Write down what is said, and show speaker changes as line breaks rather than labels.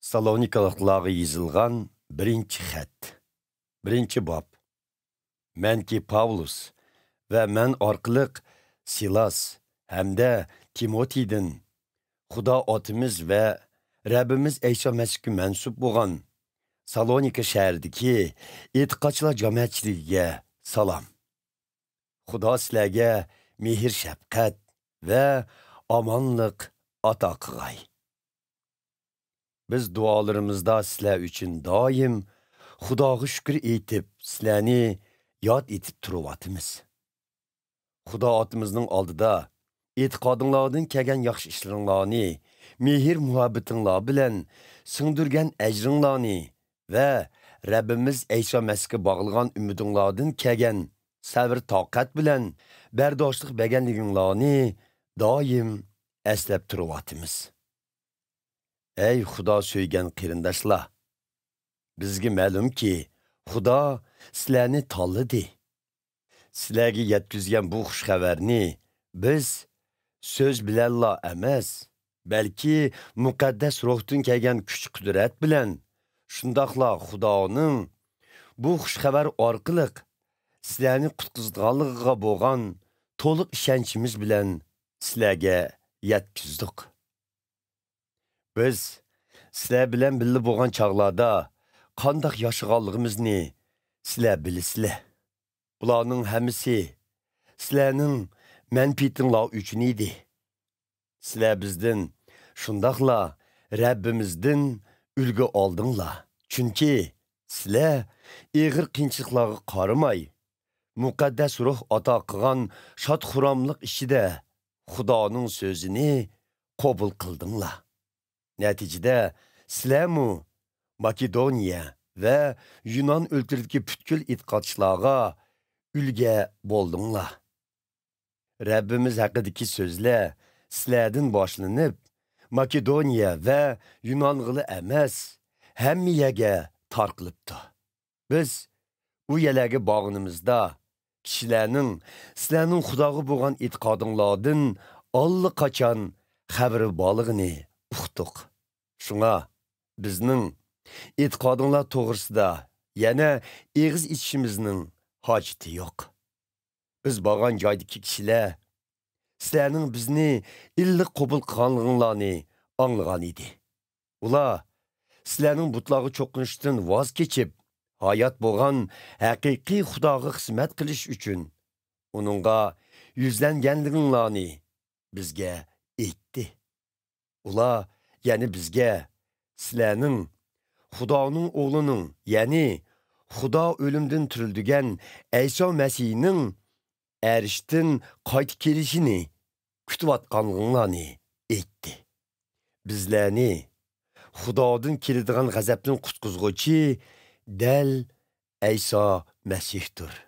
Salonikalıqlarga yazılgan birinci xat. Birinci bab. Menki Pavlus ve men arqılıq Silas hamda Timotidin Xudo otimiz ve Rabbimiz İsa Mesih'e mensup bo'lgan Salonika shahridagi e'tiqodchilar jamoatchiligiga salom. Xudo sizlarga mehr shafqat ve omonlik ato qilg'ay. Biz duolarimizda sizlar uchun doim Xudoga shukr etib, sizlarni yod etib turyapmiz. Xudo otimizning oldida e'tiqodinglardan kelgan yaxshi ishlaringlarni, mehr muhabbatinglar bilan singdirgan ajringlarni ve Rabbimiz İsa Mesih'e bağlagan ümidinglardan kelgan sabr toqat bilan bardoshlik berganliginglarni doim eslab turyapmiz. Ey Xudo söygen qarindoshlar, bizga ma'lumki Xudo sizlarni tanladi. Sizlarga yetkazgan bu xush xabarni biz so'z bilanla emas, balki muqaddas ruhdan kelgan kuch-qudrat bilan, shundoqla Xudoning bu xush xabar orqali sizlarni qutqizganligiga bo'lgan to'liq ishonchimiz bilan sizlarga yetkazdik. Biz sizlar bilan birga bo'lgan chog'larda qanday yashaganligimizni sizlar bilasizlar. Bularning hammasi sizlarning manfaatinglar uchun edi. Sizlar bizdan shundoqla Rabbimizdan ulgu oldinglar. Chunki sizlar ig'ir qiyinchiliklarga qaramay, muqaddas ruh ato qilgan shod-xuromlik ichida Xudoning so'zini qabul qildinglar. Neticede sizlarmu Makedoniya ve Yunan ülkedeki bütkül e'tiqodchilarga ulga bo'ldinglar. Rabbimiz haqidagi so'zlar sizlardan boshlanib, Makedoniya ve Yunang'ılı emas, hamma yerga tarqilibdi. Biz u yerlarga borganimizda kishilarning sizlarning Xudoga bo'lgan e'tiqodinglardan allaqachon xabari borligini uqdiq. Şuna bizning e'tiqodinglar to'g'risida yana eg'iz ichishimizning hojati yo'q. Biz borgan joydagi kishilar sizlarning bizni illiq qabul qilganliginglarni anglagan edi. Ular sizlarning butlarga cho'qinishdan voz kechib, hayot bo'lgan haqiqiy Xudoga xizmat qilish uchun uningga yuzlanganliginglarni bizga aytdi. Ular yani bizga sizlarning Xudoning o'g'lining, yani Xudo o'limdan tirildigan İsa Mesihning erishdan qaytib kelishini kutayotganliginglarni aytdi. Bizlarni Xudodan keladigan g'azabdan qutqizguvchi dal İsa Mesihdir.